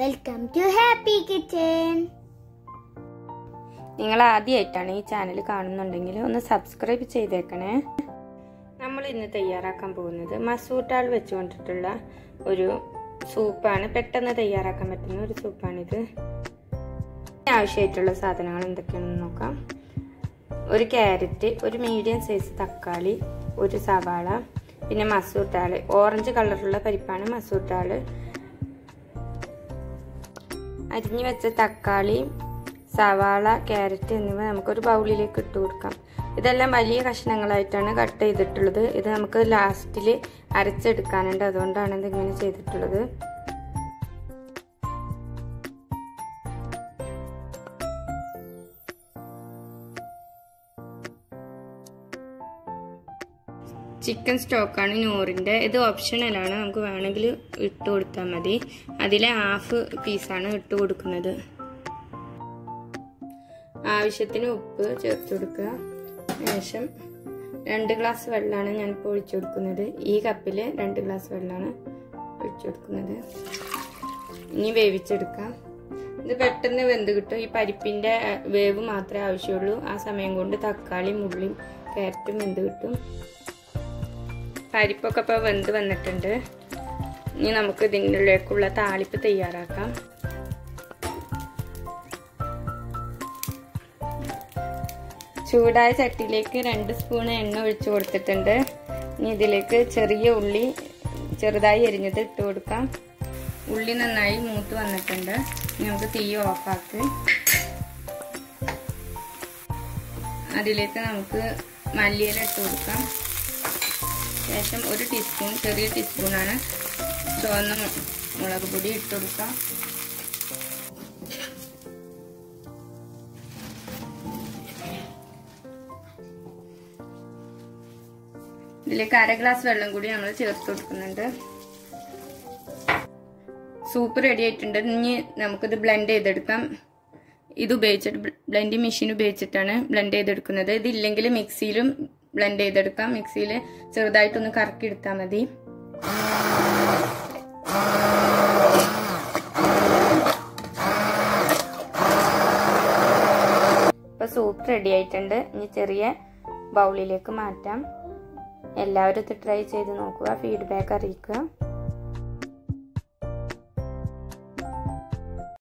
Welcome to happy kitchen. നിങ്ങൾ ആദ്യമായിട്ടാണ് ഈ ചാനൽ കാണുന്നുണ്ടെങ്കിൽ ഒന്ന് സബ്സ്ക്രൈബ് ചെയ്തേക്കണേ. നമ്മൾ ഇന്ന് തയ്യാറാക്കാൻ പോകുന്നത് മസൂർ ദാൽ വെച്ചുകൊണ്ടിട്ടുള്ള ഒരു സൂപ്പാണ്. പെട്ടെന്ന് തയ്യാറാക്കാൻ പറ്റുന്ന ഒരു സൂപ്പാണിത്. ആവശ്യമായിട്ടുള്ള സാധനങ്ങൾ എന്തൊക്കെയാണെന്ന് നോക്കാം. ഒരു ക്യാരറ്റ്, ഒരു മീഡിയം സൈസ് തക്കാളി, ഒരു സവാള, പിന്നെ മസൂർ ദാൽ. ഓറഞ്ച് കളറുള്ള പരിപ്പാണ് മസൂർ ദാൽ. അരിഞ്ഞു വെച്ച തക്കാളി, സവാള, ക്യാരറ്റ് എന്നിവ നമുക്കൊരു ബൗളിലേക്ക് ഇട്ട് കൊടുക്കാം. ഇതെല്ലാം വലിയ കഷ്ണങ്ങളായിട്ടാണ് കട്ട് ചെയ്തിട്ടുള്ളത്. ഇത് നമുക്ക് ലാസ്റ്റിൽ അരച്ചെടുക്കാനുണ്ട്, അതുകൊണ്ടാണ് ഇതിങ്ങനെ ചെയ്തിട്ടുള്ളത്. ചിക്കൻ സ്റ്റോക്കാണ് നൂറിൻ്റെ. ഇത് ഓപ്ഷണലാണ്, നമുക്ക് വേണമെങ്കിൽ ഇട്ട് കൊടുത്താൽ മതി. അതിലെ ഹാഫ് പീസാണ് ഇട്ട് കൊടുക്കുന്നത്. ആവശ്യത്തിന് ഉപ്പ് ചേർത്ത് കൊടുക്കുക. ശേഷം 2 ഗ്ലാസ് വെള്ളമാണ് ഞാനിപ്പോൾ ഒഴിച്ചു കൊടുക്കുന്നത്. ഈ കപ്പിൽ 2 ഗ്ലാസ് വെള്ളമാണ് ഒഴിച്ചു കൊടുക്കുന്നത്. ഇനി വേവിച്ചെടുക്കാം. ഇത് പെട്ടെന്ന് വെന്ത് കിട്ടും. ഈ പരിപ്പിൻ്റെ വേവ് മാത്രമേ ആവശ്യമുള്ളൂ. ആ സമയം കൊണ്ട് തക്കാളിയും ഉള്ളിയും ക്യാരറ്റും വെന്ത് കിട്ടും. പരിപ്പൊക്കെ ഇപ്പോൾ വെന്ത് വന്നിട്ടുണ്ട്. ഇനി നമുക്ക് ഇതിനുള്ളിലേക്കുള്ള താളിപ്പ് തയ്യാറാക്കാം. ചൂടായ ചട്ടിയിലേക്ക് 2 സ്പൂൺ എണ്ണ ഒഴിച്ചു കൊടുത്തിട്ടുണ്ട്. ഇനി ഇതിലേക്ക് ചെറിയ ഉള്ളി ചെറുതായി എരിഞ്ഞത് ഇട്ട് കൊടുക്കാം. ഉള്ളി നന്നായി മൂത്ത് വന്നിട്ടുണ്ട്. ഇനി നമുക്ക് തീ ഓഫാക്കി അതിലേക്ക് നമുക്ക് മല്ലിയില ഇട്ട് കൊടുക്കാം. ശേഷം 1 ടീസ്പൂൺ, ചെറിയ ടീസ്പൂണാണ് ചുവന്ന മുളക് പൊടി ഇട്ട് കൊടുക്കാം. ഇതിലേക്ക് 1/2 ഗ്ലാസ് വെള്ളം കൂടി നമ്മൾ ചേർത്ത് കൊടുക്കുന്നുണ്ട്. സൂപ്പ് റെഡി ആയിട്ടുണ്ട്. ഇനി നമുക്കിത് ബ്ലെൻഡ് ചെയ്തെടുക്കാം. ഇത് ഉപയോഗിച്ചിട്ട് ബ്ലെൻഡിങ് മെഷീൻ ഉപയോഗിച്ചിട്ടാണ് ബ്ലെൻഡ് ചെയ്തെടുക്കുന്നത്. ഇതില്ലെങ്കിൽ മിക്സിയിലും ബ്ലെൻഡ് ചെയ്തെടുക്കാം. മിക്സിയിൽ ചെറുതായിട്ടൊന്ന് കറക്കി എടുത്താൽ മതി. ഇപ്പൊ സൂപ്പ് റെഡി ആയിട്ടുണ്ട്. ഇനി ചെറിയ ബൗളിലേക്ക് മാറ്റാം. എല്ലാവരും ഇത് ട്രൈ ചെയ്ത് നോക്കുക, ഫീഡ്ബാക്ക് അറിയിക്കുക.